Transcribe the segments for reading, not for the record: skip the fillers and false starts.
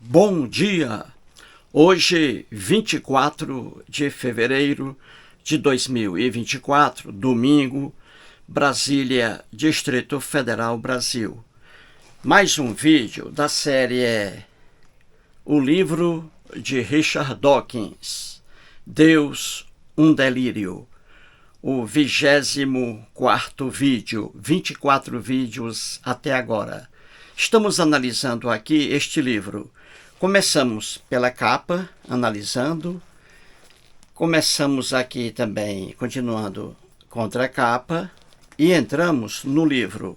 Bom dia! Hoje, 24 de fevereiro de 2024, domingo, Brasília, Distrito Federal, Brasil. Mais um vídeo da série O Livro de Richard Dawkins, Deus, um Delírio. O 24º vídeo, 24 vídeos até agora. Estamos analisando aqui este livro. Começamos pela capa, analisando. Começamos aqui também, continuando contra a capa, e entramos no livro.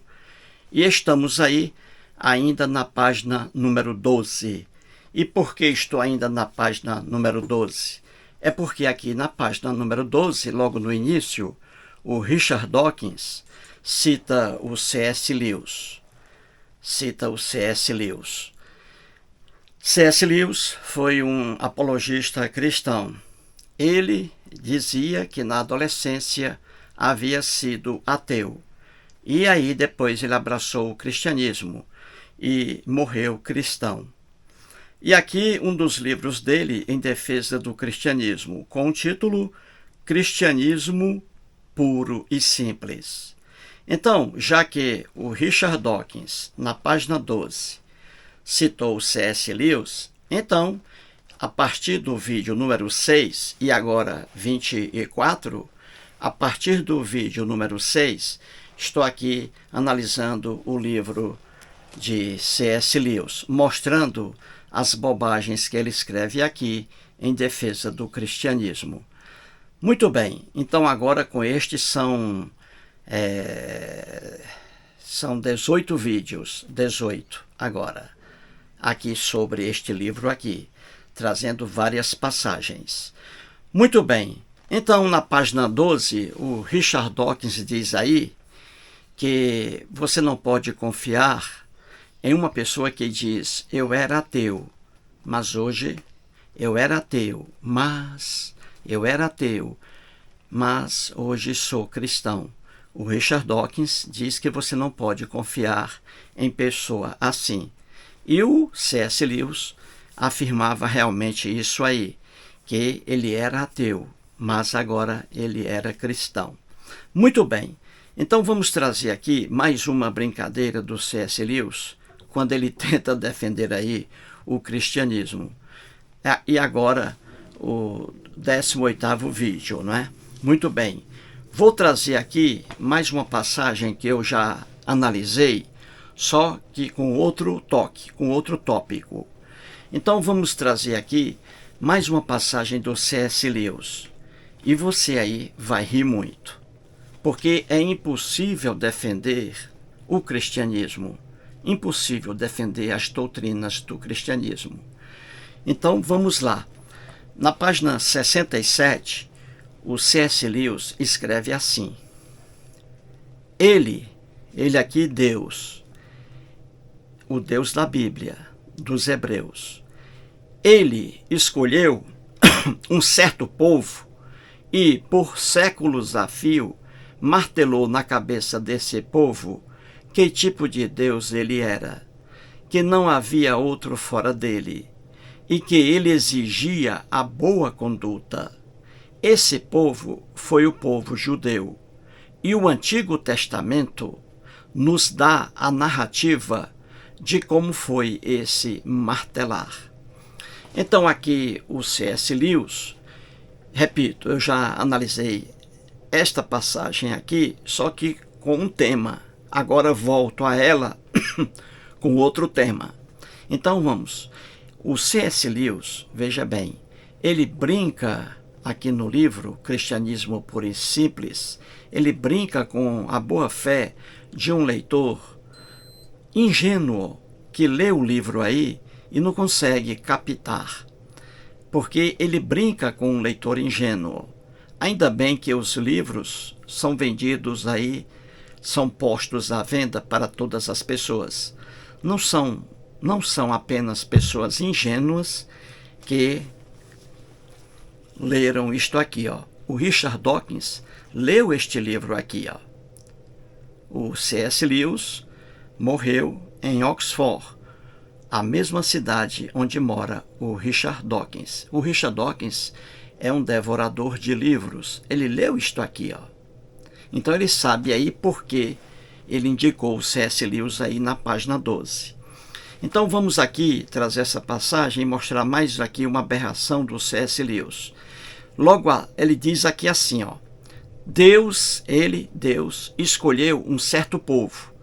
E estamos aí ainda na página número 12. E por que estou ainda na página número 12? É porque aqui na página número 12, logo no início, o Richard Dawkins cita o C.S. Lewis. C.S. Lewis foi um apologista cristão. Ele dizia que na adolescência havia sido ateu. E aí depois ele abraçou o cristianismo e morreu cristão. E aqui um dos livros dele em defesa do cristianismo, com o título Cristianismo Puro e Simples. Então, já que o Richard Dawkins, na página 12, citou o C.S. Lewis, então, a partir do vídeo número 6 e agora 24, a partir do vídeo número 6, estou aqui analisando o livro de C.S. Lewis, mostrando as bobagens que ele escreve aqui em defesa do cristianismo. Muito bem, então agora com estes são 18 vídeos, 18 agora, aqui sobre este livro aqui, trazendo várias passagens. Muito bem, então na página 12, o Richard Dawkins diz aí que você não pode confiar em uma pessoa que diz, eu era ateu, mas hoje eu era ateu, mas hoje sou cristão. O Richard Dawkins diz que você não pode confiar em pessoa assim. E o C.S. Lewis afirmava realmente isso aí, que ele era ateu, mas agora ele era cristão. Muito bem, então vamos trazer aqui mais uma brincadeira do C.S. Lewis, quando ele tenta defender aí o cristianismo. E agora o 18º vídeo, não é? Muito bem. Vou trazer aqui mais uma passagem que eu já analisei, só que com outro toque, com outro tópico. Então vamos trazer aqui mais uma passagem do C.S. Lewis. E você aí vai rir muito, porque é impossível defender o cristianismo. Impossível defender as doutrinas do cristianismo. Então vamos lá. Na página 67, o C.S. Lewis escreve assim: Ele aqui Deus, o Deus da Bíblia, dos Hebreus, ele escolheu um certo povo e, por séculos a fio, martelou na cabeça desse povo que tipo de Deus ele era, que não havia outro fora dele, e que ele exigia a boa conduta. Esse povo foi o povo judeu, e o Antigo Testamento nos dá a narrativa de como foi esse martelar. Então aqui o C.S. Lewis, repito, eu já analisei esta passagem aqui, só que com um tema. Agora volto a ela com outro tema. Então vamos. O C.S. Lewis, veja bem, ele brinca aqui no livro Cristianismo Puro e Simples, ele brinca com a boa fé de um leitor ingênuo que lê o livro aí e não consegue captar, porque ele brinca com um leitor ingênuo. Ainda bem que os livros são vendidos aí, são postos à venda para todas as pessoas. Não são apenas pessoas ingênuas que leram isto aqui, ó. O Richard Dawkins leu este livro aqui, ó. O C.S. Lewis morreu em Oxford a mesma cidade onde mora o Richard Dawkins. O Richard Dawkins é um devorador de livros. Ele leu isto aqui, ó. Então ele sabe aí por que ele indicou o C.S. Lewis aí na página 12. Então vamos aqui trazer essa passagem e mostrar mais aqui uma aberração do C.S. Lewis. Logo ele diz aqui assim, ó: Deus, escolheu um certo povo.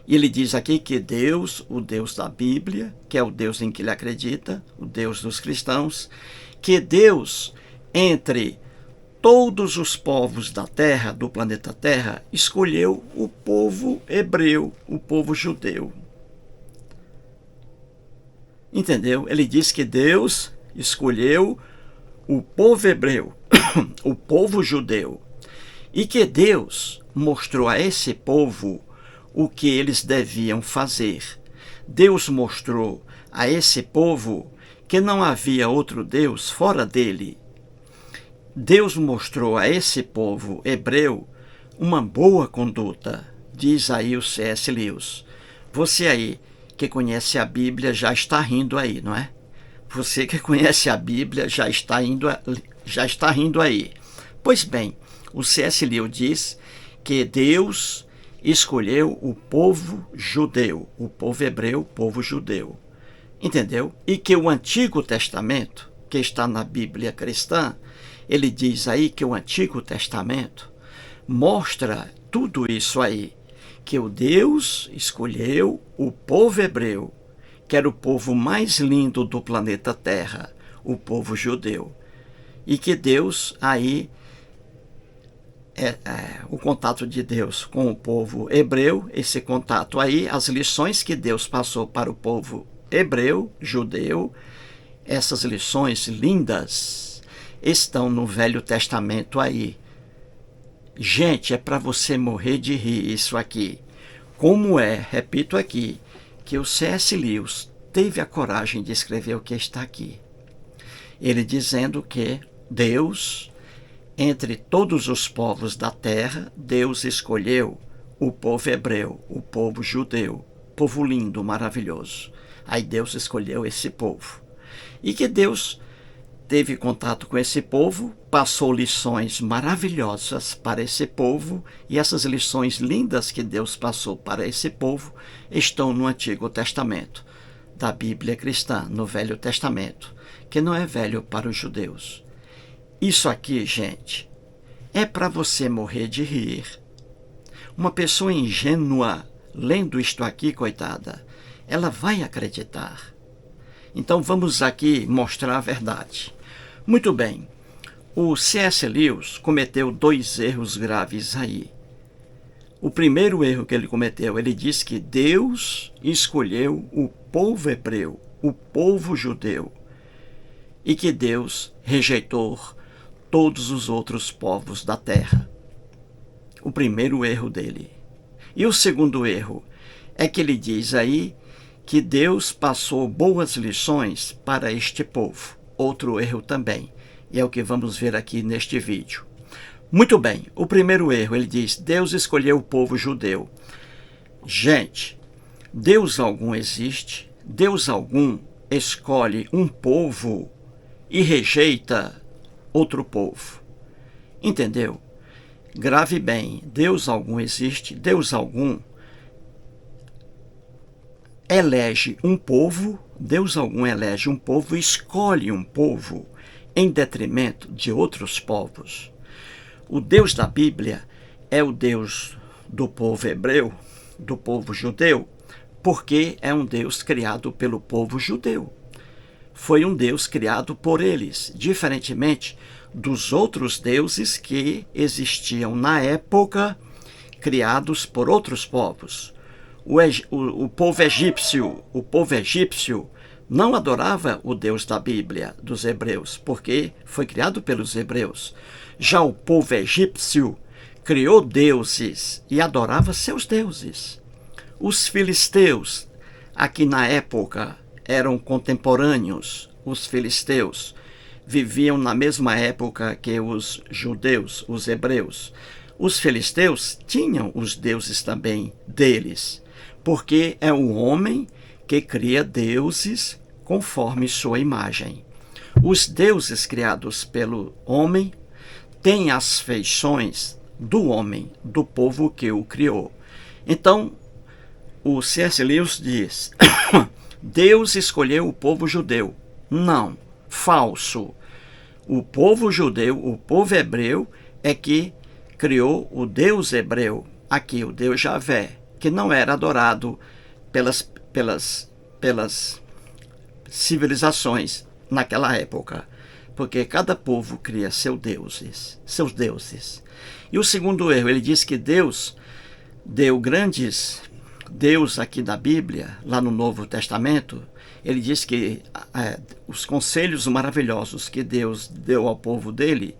E ele diz aqui que Deus, o Deus da Bíblia, que é o Deus em que ele acredita, o Deus dos cristãos, que Deus, entre todos os povos da Terra, do planeta Terra, escolheu o povo hebreu, o povo judeu. Entendeu? Ele diz que Deus escolheu o povo hebreu, o povo judeu, e que Deus mostrou a esse povo o que eles deviam fazer. Deus mostrou a esse povo que não havia outro Deus fora dele. Deus mostrou a esse povo hebreu uma boa conduta, diz aí o C.S. Lewis. Você aí que conhece a Bíblia já está rindo aí, não é? Você que conhece a Bíblia já está rindo aí. Pois bem, o C.S. Lewis diz que Deus escolheu o povo judeu, o povo hebreu, o povo judeu. Entendeu? E que o Antigo Testamento, que está na Bíblia cristã, ele diz aí que o Antigo Testamento mostra tudo isso aí, que o Deus escolheu o povo hebreu, que era o povo mais lindo do planeta Terra, o povo judeu. E que Deus aí, o contato de Deus com o povo hebreu, esse contato aí, as lições que Deus passou para o povo hebreu, judeu, essas lições lindas estão no Velho Testamento aí. Gente, é para você morrer de rir isso aqui. Como repito aqui, que o C.S. Lewis teve a coragem de escrever o que está aqui. Ele dizendo que Deus, entre todos os povos da terra, Deus escolheu o povo hebreu, o povo judeu, povo lindo, maravilhoso. Aí Deus escolheu esse povo. E que Deus teve contato com esse povo, passou lições maravilhosas para esse povo, e essas lições lindas que Deus passou para esse povo estão no Antigo Testamento, da Bíblia cristã, no Velho Testamento, que não é velho para os judeus. Isso aqui, gente, é para você morrer de rir. Uma pessoa ingênua, lendo isto aqui, coitada, ela vai acreditar. Então vamos aqui mostrar a verdade. Muito bem, o C.S. Lewis cometeu 2 erros graves aí. O primeiro erro que ele cometeu, ele diz que Deus escolheu o povo hebreu, o povo judeu, e que Deus rejeitou todos os outros povos da terra. O primeiro erro dele. E o segundo erro é que ele diz aí que Deus passou boas lições para este povo. Outro erro também, e é o que vamos ver aqui neste vídeo. Muito bem, o primeiro erro, ele diz, Deus escolheu o povo judeu. Gente, Deus algum existe, Deus algum escolhe um povo e rejeita outro povo. Entendeu? Grave bem, Deus algum existe, Deus algum elege um povo, Deus algum elege um povo e escolhe um povo em detrimento de outros povos. O Deus da Bíblia é o Deus do povo hebreu, do povo judeu, porque é um Deus criado pelo povo judeu. Foi um Deus criado por eles, diferentemente dos outros deuses que existiam na época, criados por outros povos. O povo egípcio não adorava o Deus da Bíblia, dos hebreus, porque foi criado pelos hebreus. Já o povo egípcio criou deuses e adorava seus deuses. Os filisteus, aqui na época, eram contemporâneos. Os filisteus viviam na mesma época que os judeus, os hebreus. Os filisteus tinham os deuses também deles, porque é o homem que cria deuses conforme sua imagem. Os deuses criados pelo homem têm as feições do homem, do povo que o criou. Então, o C.S. Lewis diz: Deus escolheu o povo judeu. Não, falso. O povo judeu, o povo hebreu, é que criou o Deus hebreu, aqui o Deus Javé, que não era adorado pelas civilizações naquela época, porque cada povo cria seus deuses. E o segundo erro, ele diz que Deus deu grandes Deus aqui da Bíblia, lá no Novo Testamento, ele diz que os conselhos maravilhosos que Deus deu ao povo dele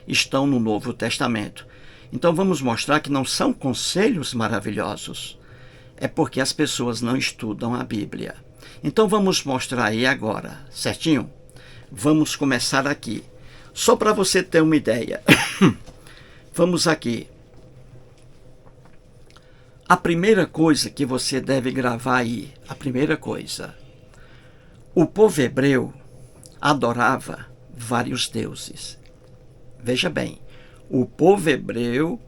estão no Novo Testamento. Então vamos mostrar que não são conselhos maravilhosos, é porque as pessoas não estudam a Bíblia. Então vamos mostrar aí agora, certinho? Vamos começar aqui. Só para você ter uma ideia. Vamos aqui. A primeira coisa que você deve gravar aí, a primeira coisa. O povo hebreu adorava vários deuses. Veja bem, o povo hebreu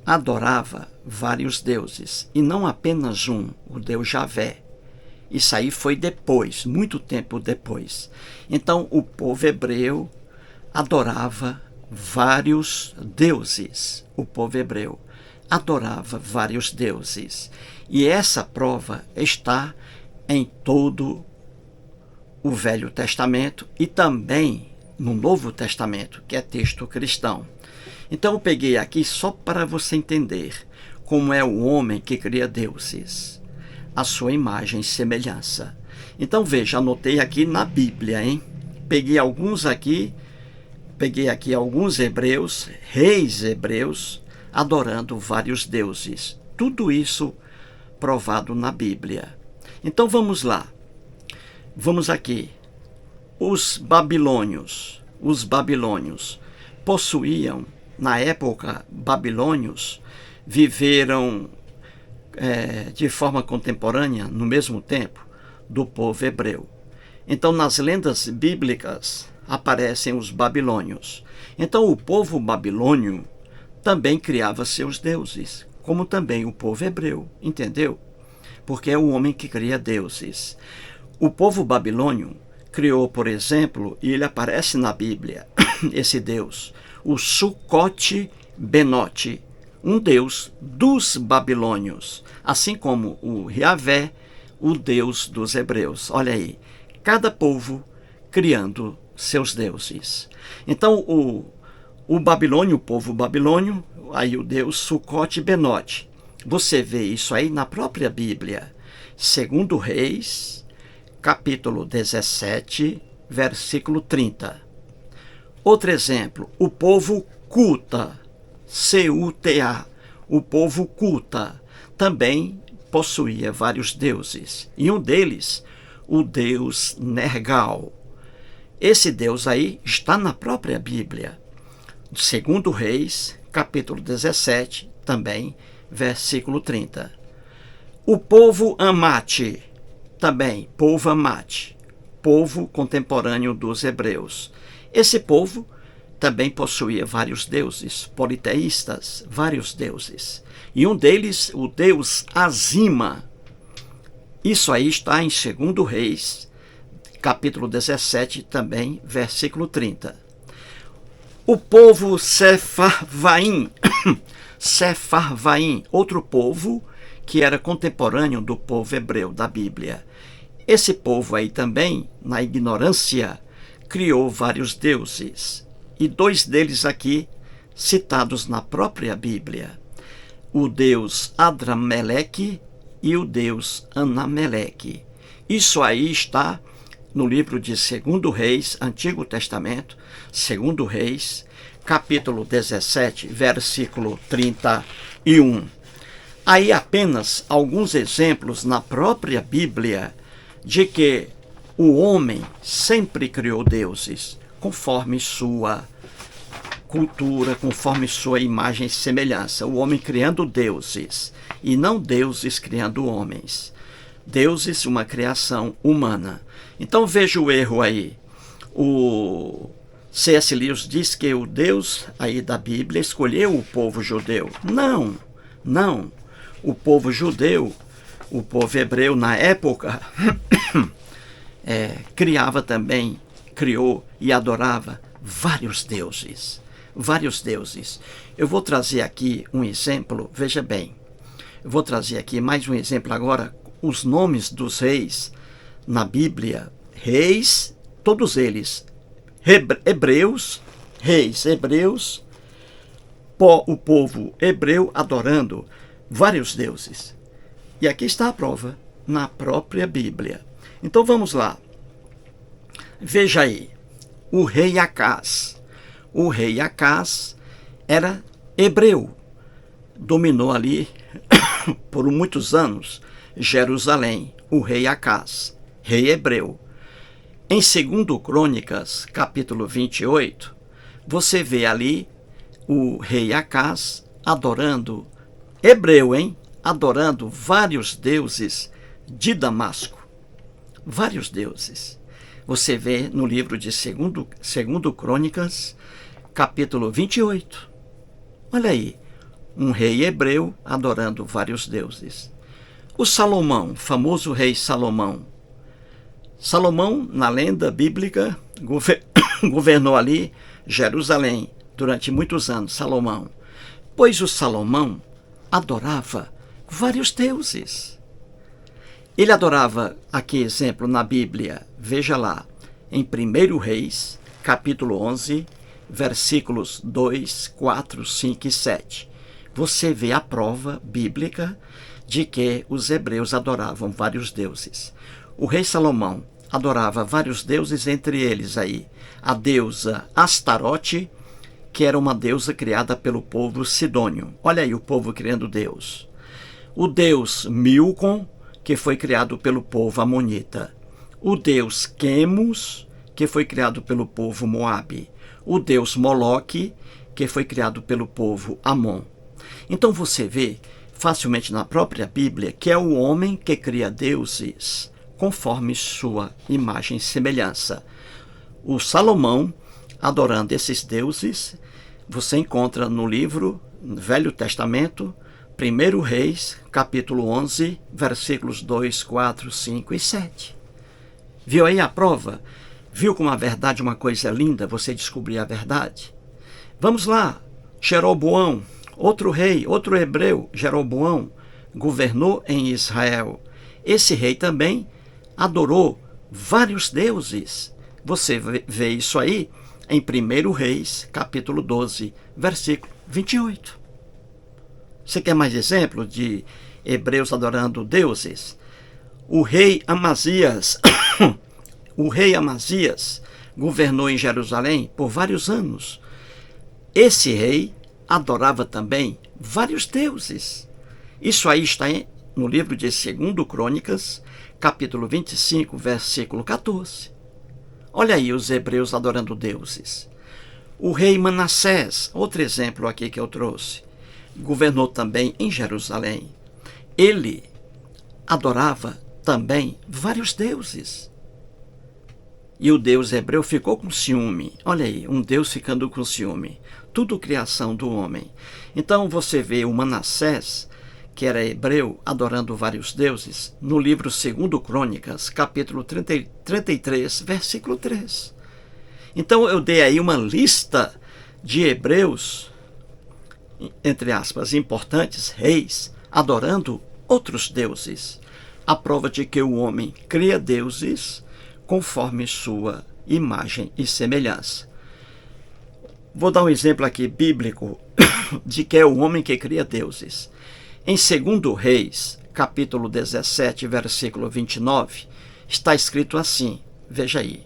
adorava vários deuses, e não apenas um, o Deus Javé. Isso aí foi depois, muito tempo depois. Então, o povo hebreu adorava vários deuses. O povo hebreu adorava vários deuses. E essa prova está em todo o Velho Testamento e também no Novo Testamento, que é texto cristão. Então eu peguei aqui só para você entender como é o homem que cria deuses, a sua imagem e semelhança. Então veja, anotei aqui na Bíblia, hein? Peguei aqui alguns hebreus, reis hebreus, adorando vários deuses. Tudo isso provado na Bíblia. Então vamos lá. Vamos aqui. Os babilônios possuíam, na época, babilônios viveram de forma contemporânea, no mesmo tempo, do povo hebreu. Então, nas lendas bíblicas, aparecem os babilônios. Então, o povo babilônio também criava seus deuses, como também o povo hebreu, entendeu? Porque é o homem que cria deuses. O povo babilônio criou, por exemplo, e ele aparece na Bíblia, esse deus, o Sucote Benote, um deus dos babilônios, assim como o Javé, o deus dos hebreus. Olha aí, cada povo criando seus deuses. Então, o babilônio, o povo babilônio, aí o deus Sucote Benote. Você vê isso aí na própria Bíblia. 2 Reis, capítulo 17, versículo 30. Outro exemplo, o povo Cuta, C-U-T-A, o povo Cuta, também possuía vários deuses, e um deles, o deus Nergal. Esse deus aí está na própria Bíblia. 2 Reis, capítulo 17, também, versículo 30. O povo Amate, também, povo Amate, povo contemporâneo dos hebreus. Esse povo também possuía vários deuses politeístas, vários deuses. E um deles, o deus Azima. Isso aí está em 2 Reis, capítulo 17, também, versículo 30. O povo Sepharvaim, Sepharvaim, outro povo que era contemporâneo do povo hebreu da Bíblia. Esse povo aí também, na ignorância, criou vários deuses. E dois deles aqui, citados na própria Bíblia. O deus Adrameleque e o deus Anameleque. Isso aí está no livro de 2 Reis, Antigo Testamento, 2 Reis, capítulo 17, versículo 31. Aí apenas alguns exemplos na própria Bíblia de que o homem sempre criou deuses, conforme sua cultura, conforme sua imagem e semelhança. O homem criando deuses, e não deuses criando homens. deuses, uma criação humana. Então veja o erro aí. O C.S. Lewis diz que o Deus aí da Bíblia escolheu o povo judeu. Não, não. O povo judeu, o povo hebreu na época, criou e adorava vários deuses. Vários deuses. Eu vou trazer aqui um exemplo, veja bem. Eu vou trazer aqui mais um exemplo agora, os nomes dos reis na Bíblia. Reis, todos eles, hebreus, reis hebreus, o povo hebreu adorando vários deuses. E aqui está a prova, na própria Bíblia. Então vamos lá. Veja aí, o rei Acás. O rei Acás era hebreu, dominou ali por muitos anos Jerusalém, o rei Acás, rei hebreu. Em 2 Crônicas, capítulo 28, você vê ali o rei Acás adorando, hebreu, adorando vários deuses de Damasco. Vários deuses. Você vê no livro de 2 Crônicas, capítulo 28. Olha aí, um rei hebreu adorando vários deuses. O Salomão, famoso rei Salomão. Salomão, na lenda bíblica, governou ali Jerusalém durante muitos anos, Salomão. Pois o Salomão adorava vários deuses. Ele adorava, aqui exemplo na Bíblia, veja lá, em 1 Reis, capítulo 11, versículos 2, 4, 5 e 7. Você vê a prova bíblica de que os hebreus adoravam vários deuses. O rei Salomão adorava vários deuses, entre eles aí a deusa Astarote, que era uma deusa criada pelo povo sidônio. Olha aí o povo criando Deus. O deus Milcom, que foi criado pelo povo amonita. O deus Quemos, que foi criado pelo povo Moabe. O deus Moloque, que foi criado pelo povo Amon. Então você vê facilmente na própria Bíblia que é o homem que cria deuses conforme sua imagem e semelhança. O Salomão, adorando esses deuses, você encontra no livro, no Velho Testamento, 1 Reis, capítulo 11, versículos 2, 4, 5 e 7. Viu aí a prova? Viu como a verdade é uma coisa linda, você descobrir a verdade? Vamos lá, Jeroboão, outro rei, outro hebreu, Jeroboão, governou em Israel. Esse rei também adorou vários deuses. Você vê isso aí em 1 Reis, capítulo 12, versículo 28. Você quer mais exemplo de hebreus adorando deuses? O rei Amazias, governou em Jerusalém por vários anos. Esse rei adorava também vários deuses. Isso aí está no livro de 2 Crônicas, capítulo 25, versículo 14. Olha aí os hebreus adorando deuses. O rei Manassés, outro exemplo aqui que eu trouxe, governou também em Jerusalém. Ele adorava também vários deuses. E o deus hebreu ficou com ciúme. Olha aí, um deus ficando com ciúme. Tudo criação do homem. Então você vê o Manassés, que era hebreu, adorando vários deuses, no livro 2 Crônicas, capítulo 33, versículo 3. Então eu dei aí uma lista de hebreus, entre aspas, importantes, reis, adorando outros deuses. A prova de que o homem cria deuses conforme sua imagem e semelhança. Vou dar um exemplo aqui bíblico de que é o homem que cria deuses. Em 2 Reis, capítulo 17, versículo 29, está escrito assim, veja aí.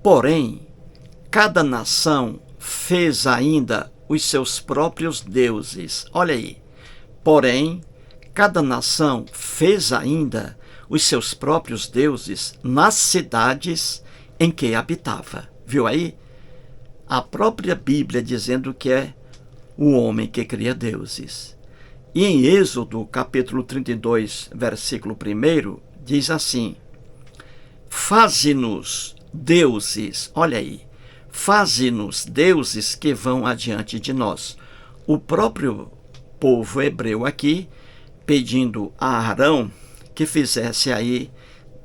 Porém, cada nação fez ainda os seus próprios deuses. Olha aí. Porém, cada nação fez ainda os seus próprios deuses nas cidades em que habitava. Viu aí? A própria Bíblia dizendo que é o homem que cria deuses. E em Êxodo, capítulo 32, versículo 1, diz assim: Faze-nos deuses, olha aí, faze-nos deuses que vão adiante de nós. O próprio povo hebreu aqui, pedindo a Arão que fizesse aí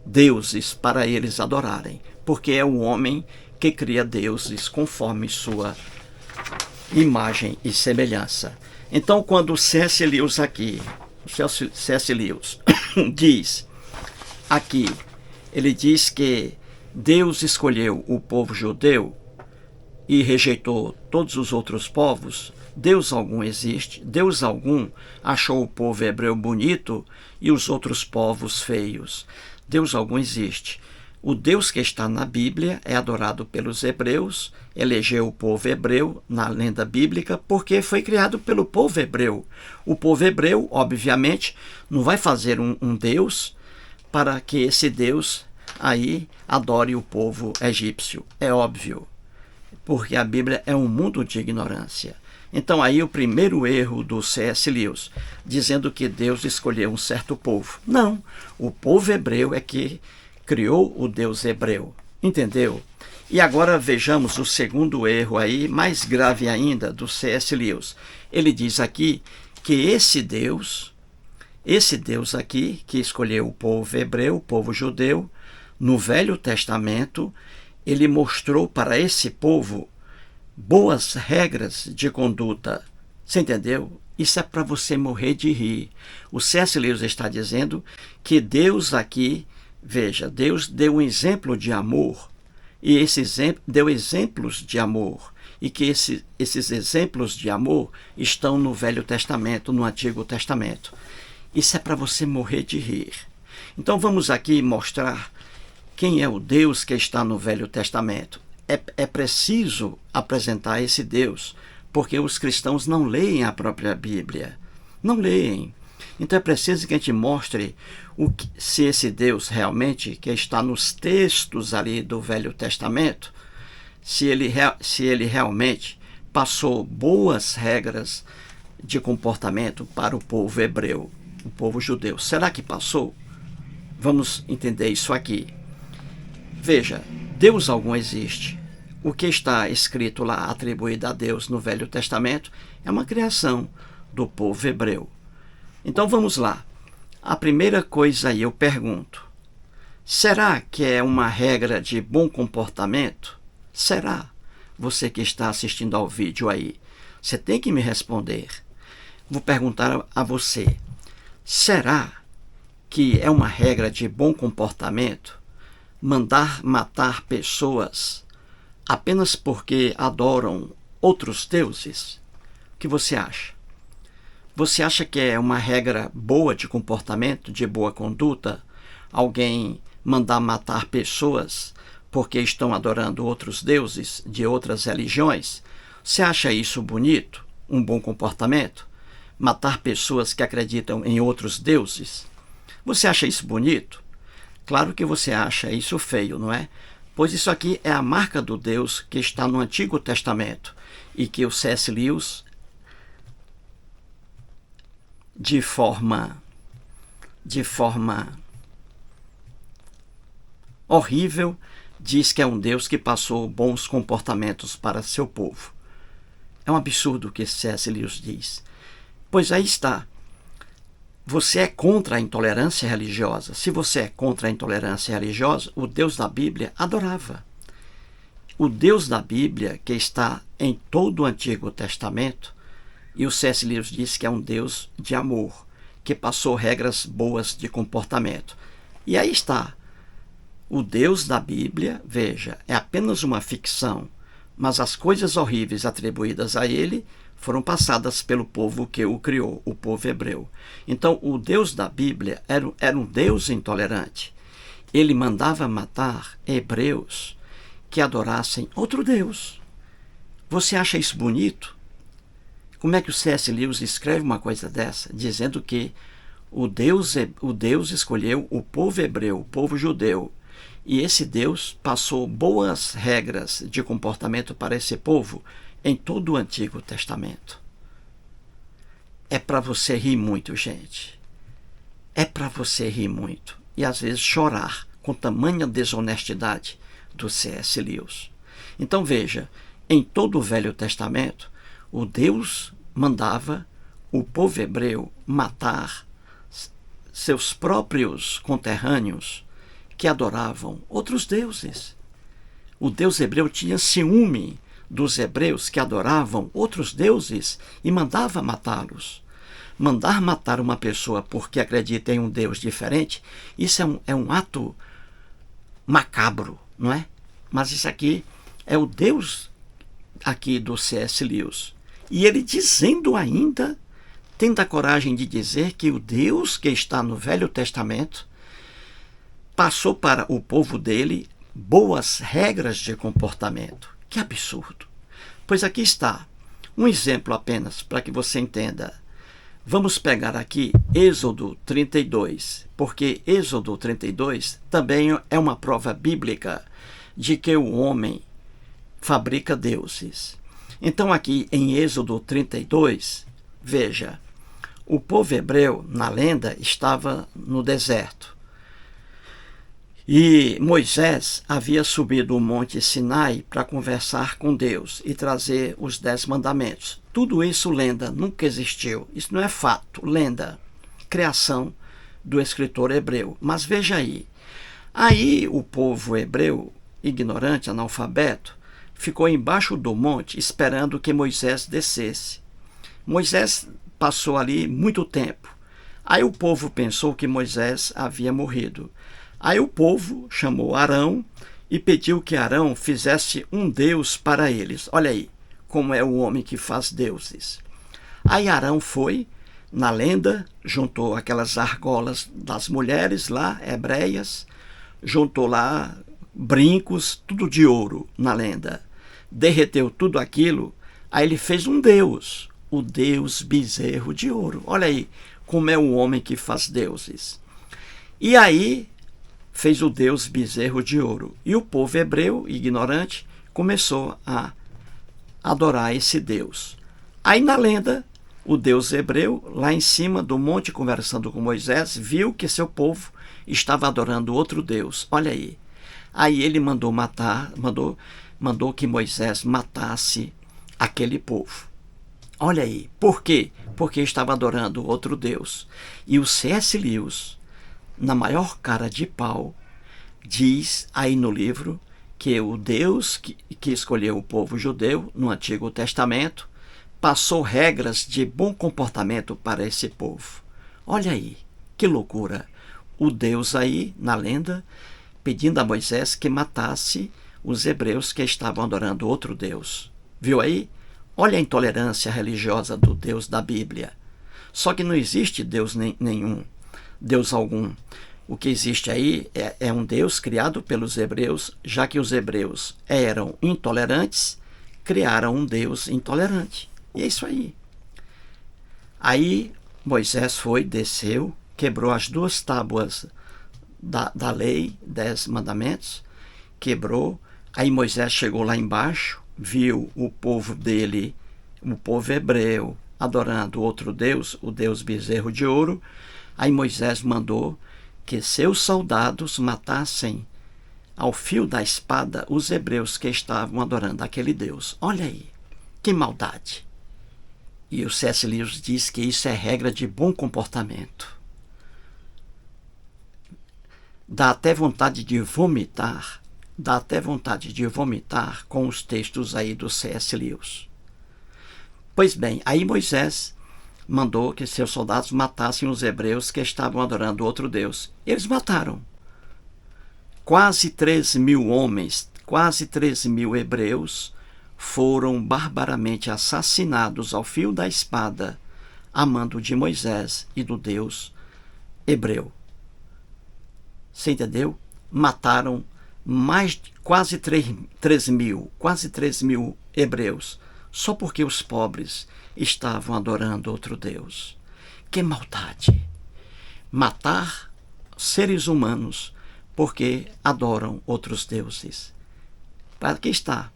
deuses para eles adorarem, porque é o homem que cria deuses conforme sua imagem e semelhança. Então, quando C.S. Lewis aqui, C.S. Lewis diz aqui, ele diz que Deus escolheu o povo judeu e rejeitou todos os outros povos. Deus algum existe, Deus algum achou o povo hebreu bonito e os outros povos feios. Deus algum existe. O Deus que está na Bíblia é adorado pelos hebreus, elegeu o povo hebreu na lenda bíblica porque foi criado pelo povo hebreu. O povo hebreu, obviamente, não vai fazer um Deus para que esse Deus aí adore o povo egípcio. É óbvio, porque a Bíblia é um mundo de ignorância. Então aí o primeiro erro do C.S. Lewis, dizendo que Deus escolheu um certo povo. Não, o povo hebreu é que criou o Deus hebreu, entendeu? E agora vejamos o segundo erro aí, mais grave ainda, do C.S. Lewis. Ele diz aqui que esse Deus aqui, que escolheu o povo hebreu, o povo judeu, no Velho Testamento, ele mostrou para esse povo boas regras de conduta. Você entendeu? Isso é para você morrer de rir. O C.S. Lewis está dizendo que Deus aqui, veja, Deus deu um exemplo de amor, e esse exemplo deu exemplos de amor, e que esses exemplos de amor estão no Velho Testamento, no Antigo Testamento. Isso é para você morrer de rir. Então vamos aqui mostrar quem é o Deus que está no Velho Testamento. É preciso apresentar esse Deus, porque os cristãos não leem a própria Bíblia. Não leem. Então é preciso que a gente mostre se esse Deus realmente, que está nos textos ali do Velho Testamento, se ele realmente passou boas regras de comportamento para o povo hebreu, o povo judeu. Será que passou? Vamos entender isso aqui. Veja, Deus algum existe. O que está escrito lá, atribuído a Deus no Velho Testamento, é uma criação do povo hebreu. Então vamos lá. A primeira coisa aí eu pergunto: será que é uma regra de bom comportamento? Será? Você que está assistindo ao vídeo aí, você tem que me responder. Vou perguntar a você: será que é uma regra de bom comportamento mandar matar pessoas apenas porque adoram outros deuses? O que você acha? Você acha que é uma regra boa de comportamento, de boa conduta, alguém mandar matar pessoas porque estão adorando outros deuses de outras religiões? Você acha isso bonito? Um bom comportamento? Matar pessoas que acreditam em outros deuses? Você acha isso bonito? Claro que você acha isso feio, não é? Pois isso aqui é a marca do Deus que está no Antigo Testamento e que o C.S. Lewis, de forma horrível, diz que é um Deus que passou bons comportamentos para seu povo. É um absurdo o que C.S. Lewis diz. Pois aí está. Você é contra a intolerância religiosa. Se você é contra a intolerância religiosa, o Deus da Bíblia adorava. O Deus da Bíblia, que está em todo o Antigo Testamento, e o C.S. Lewis diz que é um Deus de amor, que passou regras boas de comportamento. E aí está. O Deus da Bíblia, veja, é apenas uma ficção, mas as coisas horríveis atribuídas a ele foram passadas pelo povo que o criou, o povo hebreu. Então, o Deus da Bíblia era um Deus intolerante. Ele mandava matar hebreus que adorassem outro Deus. Você acha isso bonito? Como é que o C.S. Lewis escreve uma coisa dessa, dizendo que o Deus escolheu o povo hebreu, o povo judeu, e esse Deus passou boas regras de comportamento para esse povo em todo o Antigo Testamento? é para você rir muito, gente. É para você rir muito. E às vezes chorar com tamanha desonestidade do C.S. Lewis. Então veja, em todo o Velho Testamento, o Deus mandava o povo hebreu matar seus próprios conterrâneos que adoravam outros deuses. O Deus hebreu tinha ciúme dos hebreus que adoravam outros deuses e mandava matá-los. Mandar matar uma pessoa porque acredita em um Deus diferente, isso é um ato macabro, não é? Mas isso aqui é o Deus aqui do C.S. Lewis. E ele dizendo ainda, tendo a coragem de dizer que o Deus que está no Velho Testamento passou para o povo dele boas regras de comportamento. Que absurdo! Pois aqui está um exemplo apenas para que você entenda. Vamos pegar aqui Êxodo 32, porque Êxodo 32 também é uma prova bíblica de que o homem fabrica deuses. Então aqui em Êxodo 32, veja, o povo hebreu, na lenda, estava no deserto. E Moisés havia subido o monte Sinai para conversar com Deus e trazer os 10 mandamentos. Tudo isso lenda, nunca existiu. Isso não é fato, lenda, criação do escritor hebreu. Mas veja aí o povo hebreu, ignorante, analfabeto, ficou embaixo do monte esperando que Moisés descesse. Moisés passou ali muito tempo. Aí o povo pensou que Moisés havia morrido. Aí o povo chamou Arão e pediu que Arão fizesse um deus para eles. Olha aí como é o homem que faz deuses. Aí Arão foi, na lenda, juntou aquelas argolas das mulheres lá, hebreias, juntou lá brincos, tudo de ouro, na lenda. Derreteu tudo aquilo, aí ele fez um deus, o deus bezerro de ouro. Olha aí como é o homem que faz deuses. E aí fez o deus bezerro de ouro. E o povo hebreu, ignorante, começou a adorar esse deus. Aí na lenda, o deus hebreu, lá em cima do monte, conversando com Moisés, viu que seu povo estava adorando outro deus. Olha aí. Aí ele mandou que Moisés matasse aquele povo. Olha aí. Por quê? Porque estava adorando outro deus. E o C.S. Lewis, na maior cara de pau, diz aí no livro que o Deus que escolheu o povo judeu no Antigo Testamento passou regras de bom comportamento para esse povo. Olha aí, que loucura! O Deus aí, na lenda, pedindo a Moisés que matasse os hebreus que estavam adorando outro Deus. Viu aí? Olha a intolerância religiosa do Deus da Bíblia. Só que não existe Deus nenhum, Deus algum. O que existe aí é um Deus criado pelos hebreus, já que os hebreus eram intolerantes, criaram um Deus intolerante. E é isso aí. Aí Moisés desceu, quebrou as 2 tábuas da lei, 10 mandamentos, quebrou. Aí Moisés chegou lá embaixo, viu o povo dele, o povo hebreu, adorando outro Deus, o Deus bezerro de ouro. Aí Moisés mandou que seus soldados matassem ao fio da espada os hebreus que estavam adorando aquele Deus. Olha aí, que maldade! E o C.S. Lewis diz que isso é regra de bom comportamento. Dá até vontade de vomitar com os textos aí do C.S. Lewis. Pois bem, aí Moisés mandou que seus soldados matassem os hebreus que estavam adorando outro Deus. Eles mataram. Quase 3.000 homens, quase 3.000 hebreus foram barbaramente assassinados ao fio da espada, a mando de Moisés e do Deus hebreu. Você entendeu? Mataram quase 3.000 hebreus, só porque os pobres estavam adorando outro Deus. Que maldade! Matar seres humanos porque adoram outros deuses. Para que está?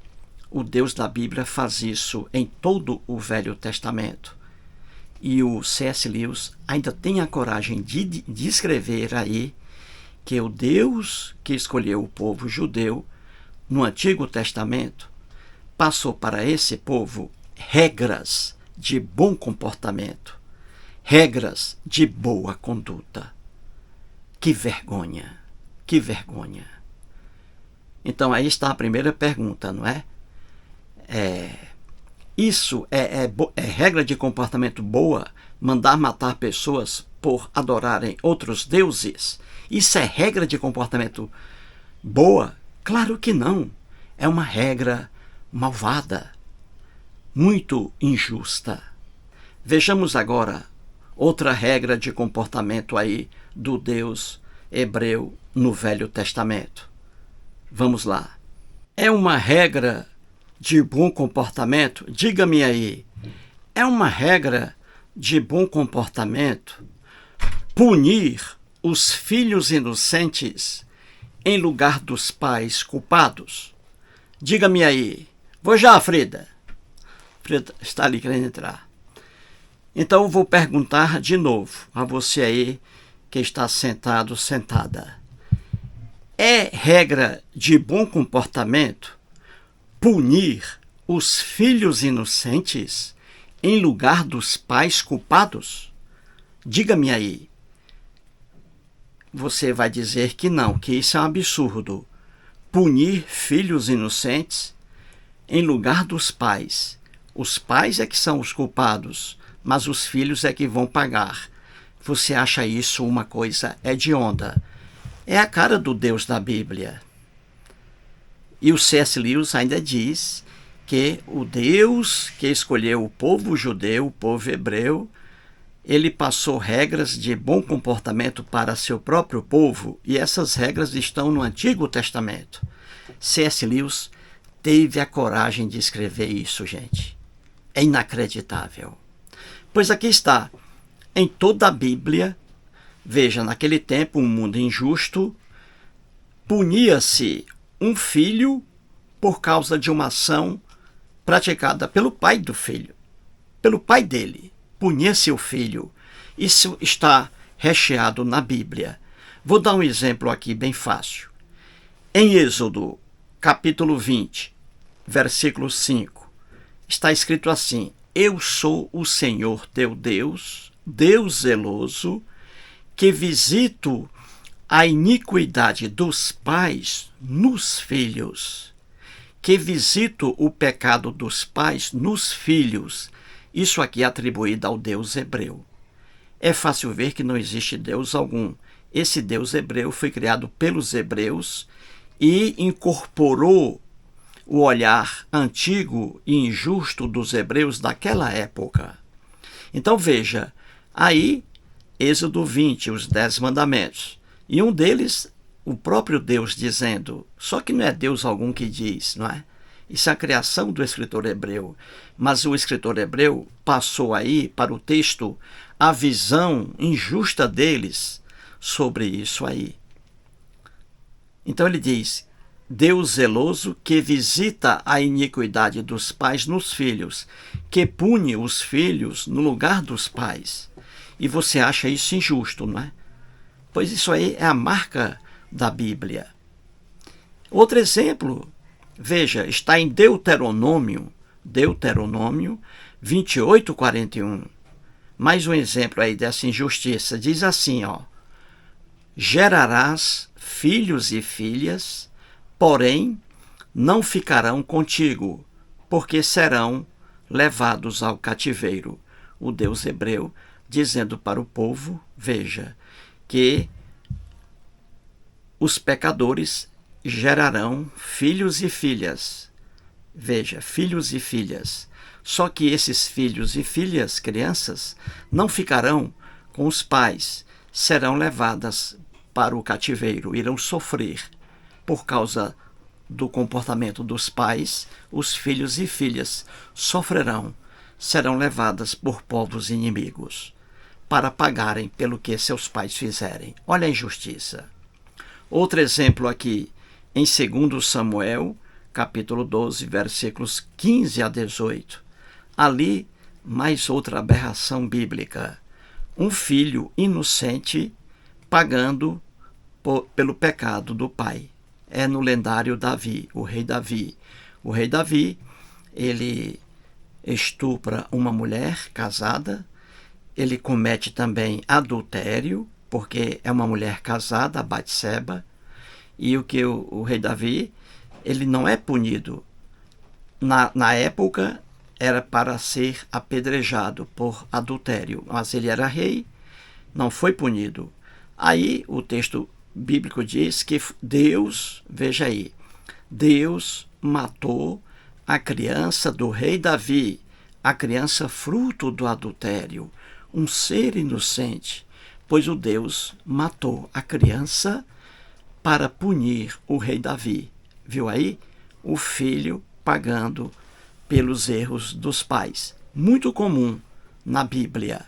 O Deus da Bíblia faz isso em todo o Velho Testamento. E o C.S. Lewis ainda tem a coragem de escrever aí que o Deus que escolheu o povo judeu no Antigo Testamento passou para esse povo regras de bom comportamento, regras de boa conduta. Que vergonha, que vergonha. Então aí está a primeira pergunta, não é? Isso é regra de comportamento boa? Mandar matar pessoas por adorarem outros deuses? Isso é regra de comportamento boa? Claro que não. É uma regra malvada, muito injusta. Vejamos agora outra regra de comportamento aí do Deus hebreu no Velho Testamento. Vamos lá. É uma regra de bom comportamento? Diga-me aí. É uma regra de bom comportamento punir os filhos inocentes em lugar dos pais culpados? Diga-me aí. Vou já, Frida. Frida está ali querendo entrar. Então eu vou perguntar de novo a você aí que está sentado, sentada. É regra de bom comportamento punir os filhos inocentes em lugar dos pais culpados? Diga-me aí. Você vai dizer que não, que isso é um absurdo. Punir filhos inocentes em lugar dos pais. Os pais é que são os culpados, mas os filhos é que vão pagar. Você acha isso uma coisa hedionda? É a cara do Deus da Bíblia. E o C.S. Lewis ainda diz que o Deus que escolheu o povo judeu, o povo hebreu, ele passou regras de bom comportamento para seu próprio povo, e essas regras estão no Antigo Testamento. C.S. Lewis teve a coragem de escrever isso, gente. É inacreditável. Pois aqui está, em toda a Bíblia, veja, naquele tempo, um mundo injusto, punia-se um filho por causa de uma ação praticada pelo pai do filho, pelo pai dele. Punia-se o filho. Isso está recheado na Bíblia. Vou dar um exemplo aqui bem fácil. Em Êxodo, capítulo 20, versículo 5, está escrito assim: Eu sou o Senhor teu Deus, Deus zeloso, que visito a iniquidade dos pais nos filhos, que visito o pecado dos pais nos filhos. Isso aqui é atribuído ao Deus hebreu. É fácil ver que não existe Deus algum. Esse Deus hebreu foi criado pelos hebreus e incorporou o olhar antigo e injusto dos hebreus daquela época. Então veja, aí Êxodo 20, os 10 mandamentos. E um deles, o próprio Deus dizendo, só que não é Deus algum que diz, não é? Isso é a criação do escritor hebreu. Mas o escritor hebreu passou aí para o texto a visão injusta deles sobre isso aí. Então ele diz: Deus zeloso que visita a iniquidade dos pais nos filhos, que pune os filhos no lugar dos pais. E você acha isso injusto, não é? Pois isso aí é a marca da Bíblia. Outro exemplo, veja, está em Deuteronômio 28:41. Mais um exemplo aí dessa injustiça. Diz assim, gerarás filhos e filhas, porém não ficarão contigo, porque serão levados ao cativeiro. O Deus hebreu dizendo para o povo, veja, que os pecadores gerarão filhos e filhas. Veja, filhos e filhas. Só que esses filhos e filhas, crianças, não ficarão com os pais, serão levadas para o cativeiro, irão sofrer por causa do comportamento dos pais. Os filhos e filhas sofrerão, serão levadas por povos inimigos para pagarem pelo que seus pais fizerem. Olha a injustiça. Outro exemplo aqui, em 2 Samuel, capítulo 12, versículos 15 a 18. Ali, mais outra aberração bíblica. Um filho inocente pagando pelo pecado do pai. É no lendário Davi, o rei Davi. O rei Davi, ele estupra uma mulher casada, ele comete também adultério, porque é uma mulher casada, Batseba, e o rei Davi, ele não é punido. Na época, era para ser apedrejado por adultério, mas ele era rei, não foi punido. Aí o texto bíblico diz que Deus, veja aí, Deus matou a criança do rei Davi, a criança fruto do adultério, um ser inocente, pois o Deus matou a criança para punir o rei Davi. Viu aí? O filho pagando pelos erros dos pais. Muito comum na Bíblia.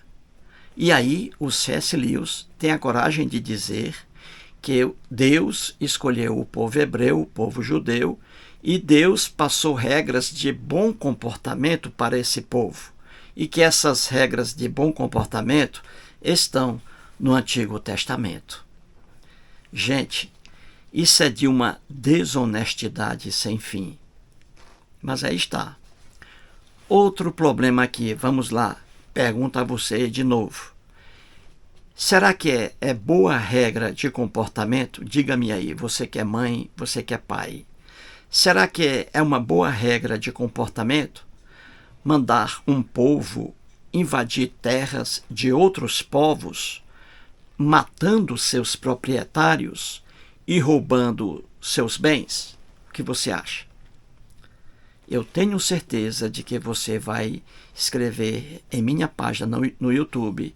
E aí o C.S. Lewis tem a coragem de dizer que Deus escolheu o povo hebreu, o povo judeu, e Deus passou regras de bom comportamento para esse povo. E que essas regras de bom comportamento estão no Antigo Testamento. Gente, isso é de uma desonestidade sem fim. Mas aí está. Outro problema aqui, vamos lá, pergunto a você de novo. Será que é boa regra de comportamento? Diga-me aí, você que é mãe, você que é pai. Será que é uma boa regra de comportamento mandar um povo invadir terras de outros povos, matando seus proprietários e roubando seus bens? O que você acha? Eu tenho certeza de que você vai escrever em minha página no YouTube,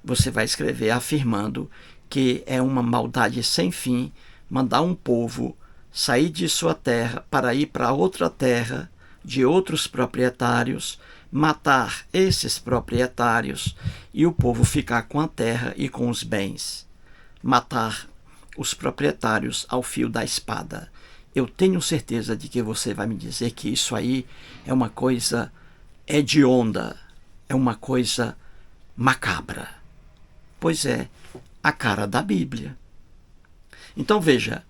você vai escrever afirmando que é uma maldade sem fim mandar um povo sair de sua terra para ir para outra terra de outros proprietários, matar esses proprietários e o povo ficar com a terra e com os bens. Matar os proprietários ao fio da espada. Eu tenho certeza de que você vai me dizer que isso aí é uma coisa hedionda, é uma coisa macabra. Pois é, a cara da Bíblia. Então veja,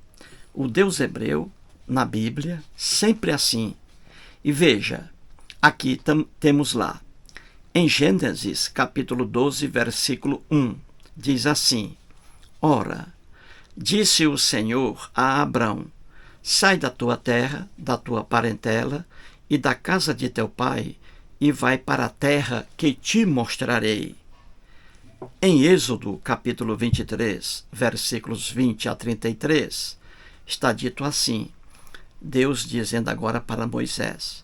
o Deus hebreu, na Bíblia, sempre assim. E veja, aqui temos lá, em Gênesis capítulo 12, versículo 1, diz assim: Ora, disse o Senhor a Abrão, sai da tua terra, da tua parentela e da casa de teu pai, e vai para a terra que te mostrarei. Em Êxodo, capítulo 23, versículos 20 a 33, está dito assim, Deus dizendo agora para Moisés,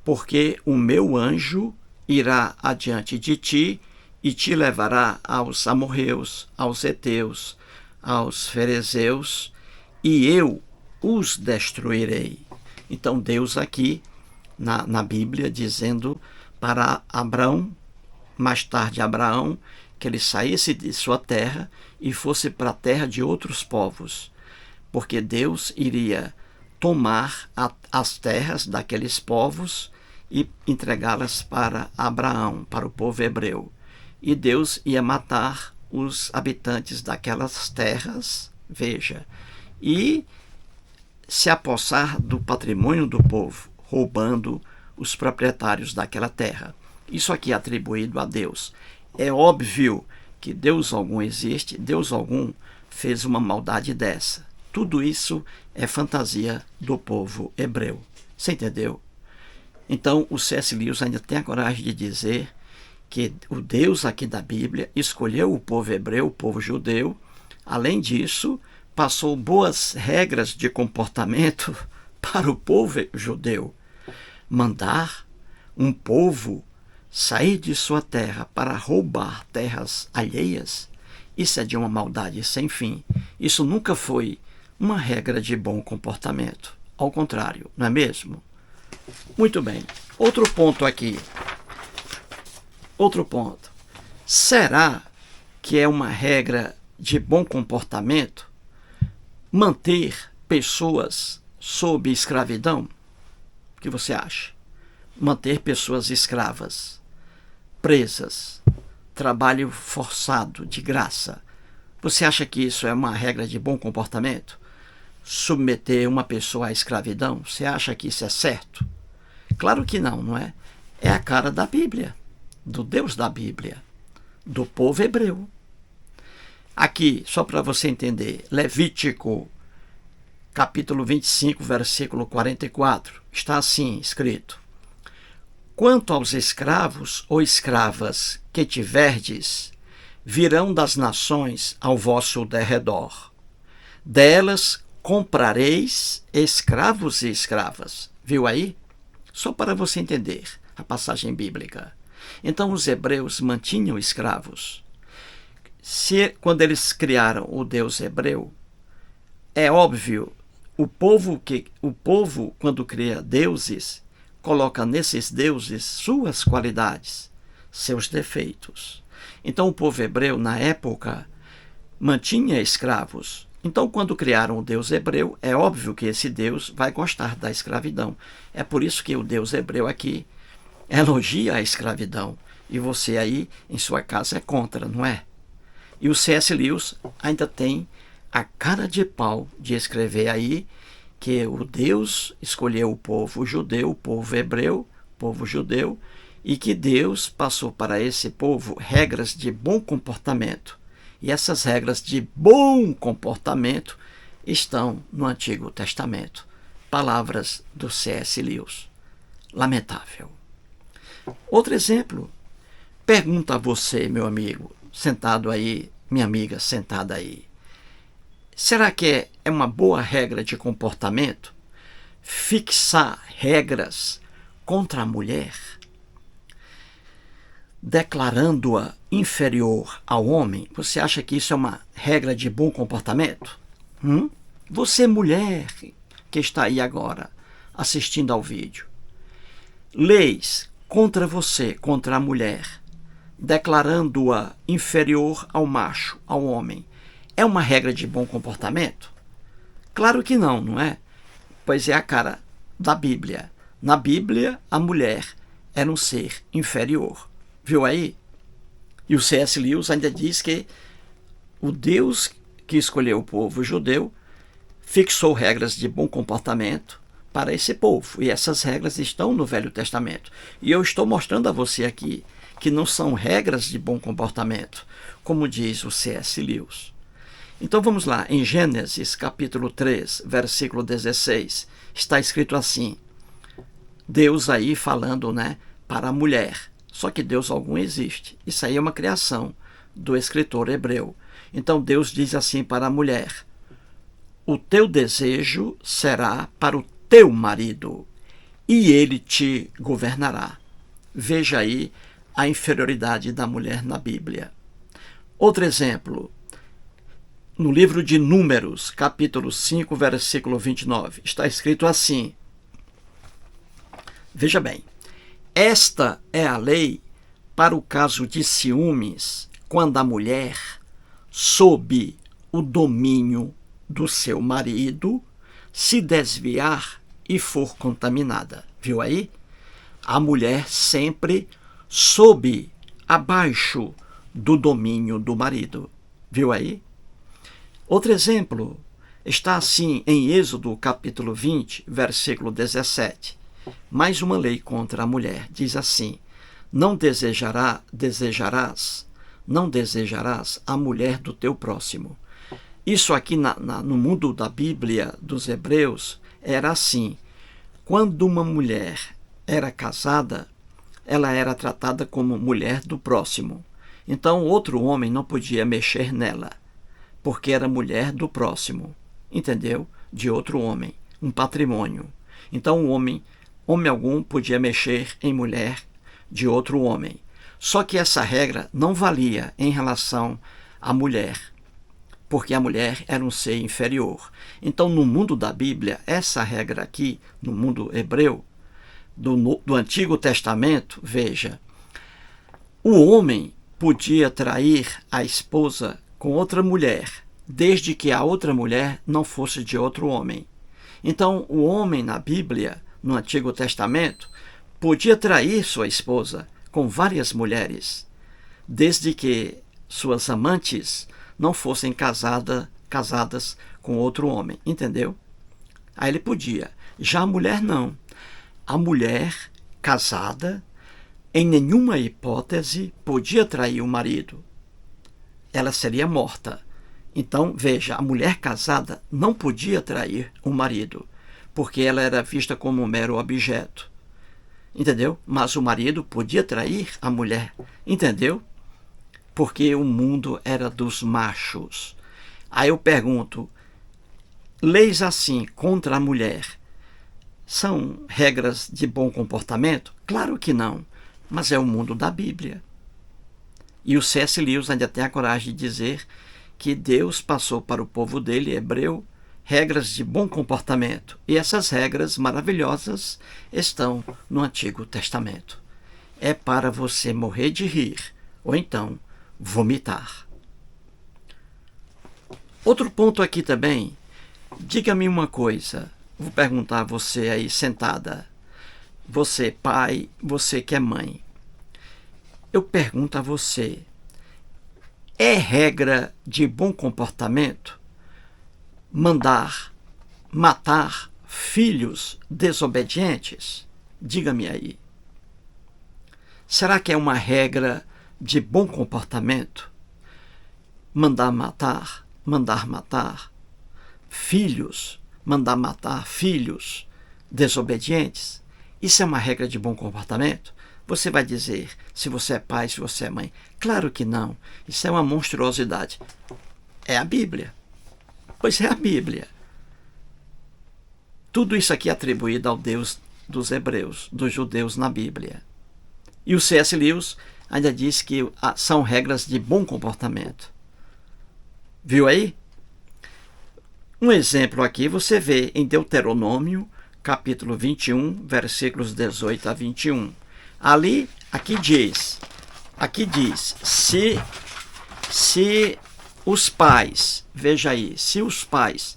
porque o meu anjo irá adiante de ti e te levará aos amorreus, aos heteus, aos ferezeus, e eu os destruirei. Então Deus aqui, na Bíblia, dizendo para Abrão, mais tarde Abraão, que ele saísse de sua terra e fosse para a terra de outros povos, porque Deus iria tomar as terras daqueles povos e entregá-las para Abraão, para o povo hebreu. E Deus ia matar os habitantes daquelas terras, veja, e se apossar do patrimônio do povo, roubando os proprietários daquela terra. Isso aqui é atribuído a Deus. É óbvio que Deus algum existe, Deus algum fez uma maldade dessa. Tudo isso é fantasia do povo hebreu. Você entendeu? Então, o C.S. Lewis ainda tem a coragem de dizer que o Deus aqui da Bíblia escolheu o povo hebreu, o povo judeu. Além disso, passou boas regras de comportamento para o povo judeu. Mandar um povo sair de sua terra para roubar terras alheias, isso é de uma maldade sem fim. Isso nunca foi uma regra de bom comportamento. Ao contrário, não é mesmo? Muito bem. Outro ponto aqui. Outro ponto. Será que é uma regra de bom comportamento manter pessoas sob escravidão? O que você acha? Manter pessoas escravas. presas, trabalho forçado, de graça. Você acha que isso é uma regra de bom comportamento? Submeter uma pessoa à escravidão? Você acha que isso é certo? Claro que não, não é? É a cara da Bíblia, do Deus da Bíblia, do povo hebreu. Aqui, só para você entender, Levítico, capítulo 25, versículo 44, está assim escrito: Quanto aos escravos ou escravas que tiverdes, virão das nações ao vosso derredor. Delas comprareis escravos e escravas. Viu aí? Só para você entender a passagem bíblica. Então os hebreus mantinham escravos. Quando eles criaram o Deus hebreu, é óbvio, o povo, quando cria deuses, coloca nesses deuses suas qualidades, seus defeitos. Então o povo hebreu, na época, mantinha escravos. Então, quando criaram o Deus hebreu, é óbvio que esse Deus vai gostar da escravidão. É por isso que o Deus hebreu aqui elogia a escravidão. E você aí, em sua casa, é contra, não é? E o C.S. Lewis ainda tem a cara de pau de escrever aí que o Deus escolheu o povo judeu, o povo hebreu, o povo judeu, e que Deus passou para esse povo regras de bom comportamento. E essas regras de bom comportamento estão no Antigo Testamento. Palavras do C.S. Lewis. Lamentável. Outro exemplo. Pergunta a você, meu amigo, sentado aí, minha amiga sentada aí. Será que é uma boa regra de comportamento fixar regras contra a mulher, declarando-a inferior ao homem? Você acha que isso é uma regra de bom comportamento? Você, mulher, que está aí agora assistindo ao vídeo, leis contra você, contra a mulher, declarando-a inferior ao macho, ao homem, é uma regra de bom comportamento? Claro que não, não é? Pois é a cara da Bíblia. Na Bíblia, a mulher era um ser inferior. Viu aí? E o C.S. Lewis ainda diz que o Deus que escolheu o povo judeu fixou regras de bom comportamento para esse povo. E essas regras estão no Velho Testamento. E eu estou mostrando a você aqui que não são regras de bom comportamento, como diz o C.S. Lewis. Então vamos lá, em Gênesis capítulo 3, versículo 16, está escrito assim, Deus aí falando, para a mulher, só que Deus algum existe. Isso aí é uma criação do escritor hebreu. Então Deus diz assim para a mulher, o teu desejo será para o teu marido, e ele te governará. Veja aí a inferioridade da mulher na Bíblia. Outro exemplo, no livro de Números, capítulo 5, versículo 29, está escrito assim, veja bem, esta é a lei para o caso de ciúmes, quando a mulher, sob o domínio do seu marido, se desviar e for contaminada. Viu aí? A mulher sempre abaixo do domínio do marido. Viu aí? Outro exemplo está assim em Êxodo capítulo 20, versículo 17. Mais uma lei contra a mulher. Diz assim, não desejarás a mulher do teu próximo. Isso aqui no mundo da Bíblia dos hebreus era assim. Quando uma mulher era casada, ela era tratada como mulher do próximo. Então outro homem não podia mexer nela, porque era mulher do próximo, entendeu? De outro homem, um patrimônio. Então o homem algum podia mexer em mulher de outro homem. Só que essa regra não valia em relação à mulher, porque a mulher era um ser inferior. Então no mundo da Bíblia, essa regra aqui, no mundo hebreu, do Antigo Testamento, veja, o homem podia trair a esposa com outra mulher, desde que a outra mulher não fosse de outro homem. Então, o homem na Bíblia, no Antigo Testamento, podia trair sua esposa com várias mulheres, desde que suas amantes não fossem casadas com outro homem, entendeu? Aí ele podia. Já a mulher não. A mulher casada, em nenhuma hipótese, podia trair o marido. Ela seria morta. Então, veja, a mulher casada não podia trair o marido, porque ela era vista como um mero objeto. Entendeu? Mas o marido podia trair a mulher. Entendeu? Porque o mundo era dos machos. Aí eu pergunto, leis assim contra a mulher são regras de bom comportamento? Claro que não, mas é o mundo da Bíblia. E o C.S. Lewis ainda tem a coragem de dizer que Deus passou para o povo dele, hebreu, regras de bom comportamento. E essas regras maravilhosas estão no Antigo Testamento. É para você morrer de rir, ou então vomitar. Outro ponto aqui também, diga-me uma coisa, vou perguntar a você aí sentada, você pai, você que é mãe, eu pergunto a você, é regra de bom comportamento mandar matar filhos desobedientes? Diga-me aí. Será que é uma regra de bom comportamento mandar matar filhos, mandar matar filhos desobedientes? Isso é uma regra de bom comportamento? Você vai dizer, se você é pai, se você é mãe, claro que não. Isso é uma monstruosidade. É a Bíblia. Pois é a Bíblia. Tudo isso aqui é atribuído ao Deus dos hebreus, dos judeus na Bíblia. E o C.S. Lewis ainda diz que são regras de bom comportamento. Viu aí? Um exemplo aqui você vê em Deuteronômio, capítulo 21, versículos 18 a 21. Aqui diz, se os pais, veja aí, se os pais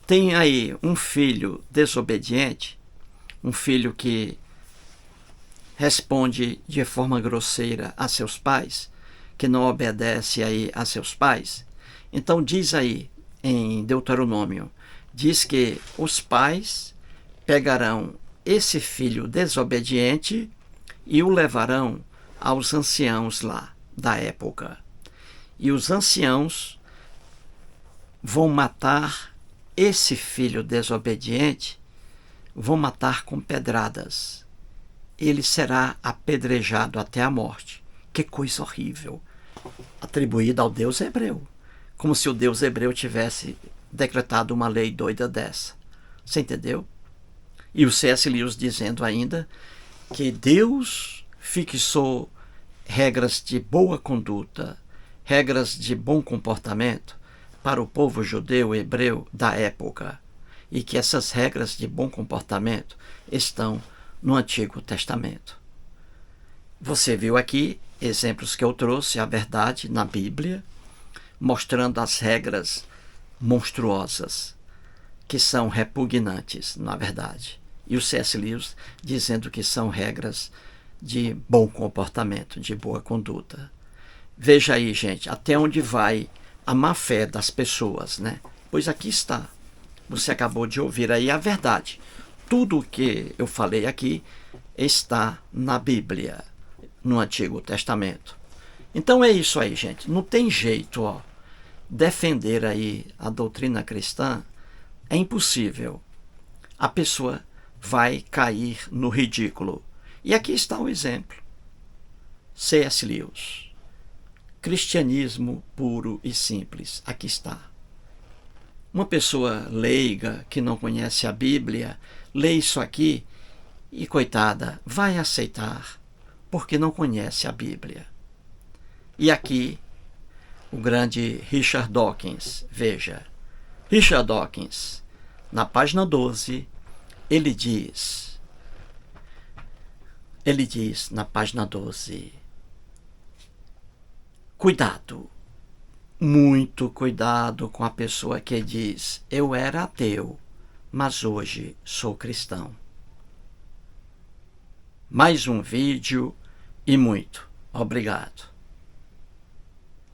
têm aí um filho desobediente, um filho que responde de forma grosseira a seus pais, que não obedece aí a seus pais, então diz aí em Deuteronômio, diz que os pais pegarão esse filho desobediente e o levarão aos anciãos lá da época. E os anciãos vão matar esse filho desobediente, vão matar com pedradas. Ele será apedrejado até a morte. Que coisa horrível! Atribuída ao Deus hebreu. Como se o Deus hebreu tivesse decretado uma lei doida dessa. Você entendeu? E o C.S. Lewis dizendo ainda que Deus fixou regras de boa conduta, regras de bom comportamento para o povo judeu e hebreu da época, e que essas regras de bom comportamento estão no Antigo Testamento. Você viu aqui exemplos que eu trouxe, a verdade na Bíblia, mostrando as regras monstruosas, que são repugnantes, na verdade. E o C.S. Lewis dizendo que são regras de bom comportamento, de boa conduta. Veja aí, gente, até onde vai a má-fé das pessoas, né? Pois aqui está. Você acabou de ouvir aí a verdade. Tudo o que eu falei aqui está na Bíblia, no Antigo Testamento. Então é isso aí, gente. Não tem jeito, ó. Defender aí a doutrina cristã é impossível. A pessoa vai cair no ridículo. E aqui está o exemplo. C.S. Lewis. Cristianismo puro e simples. Aqui está. Uma pessoa leiga que não conhece a Bíblia, lê isso aqui e, coitada, vai aceitar, porque não conhece a Bíblia. E aqui, o grande Richard Dawkins, veja. Richard Dawkins, na página 12, ele diz na página 12, cuidado, muito cuidado com a pessoa que diz, eu era ateu, mas hoje sou cristão. Mais um vídeo e muito obrigado.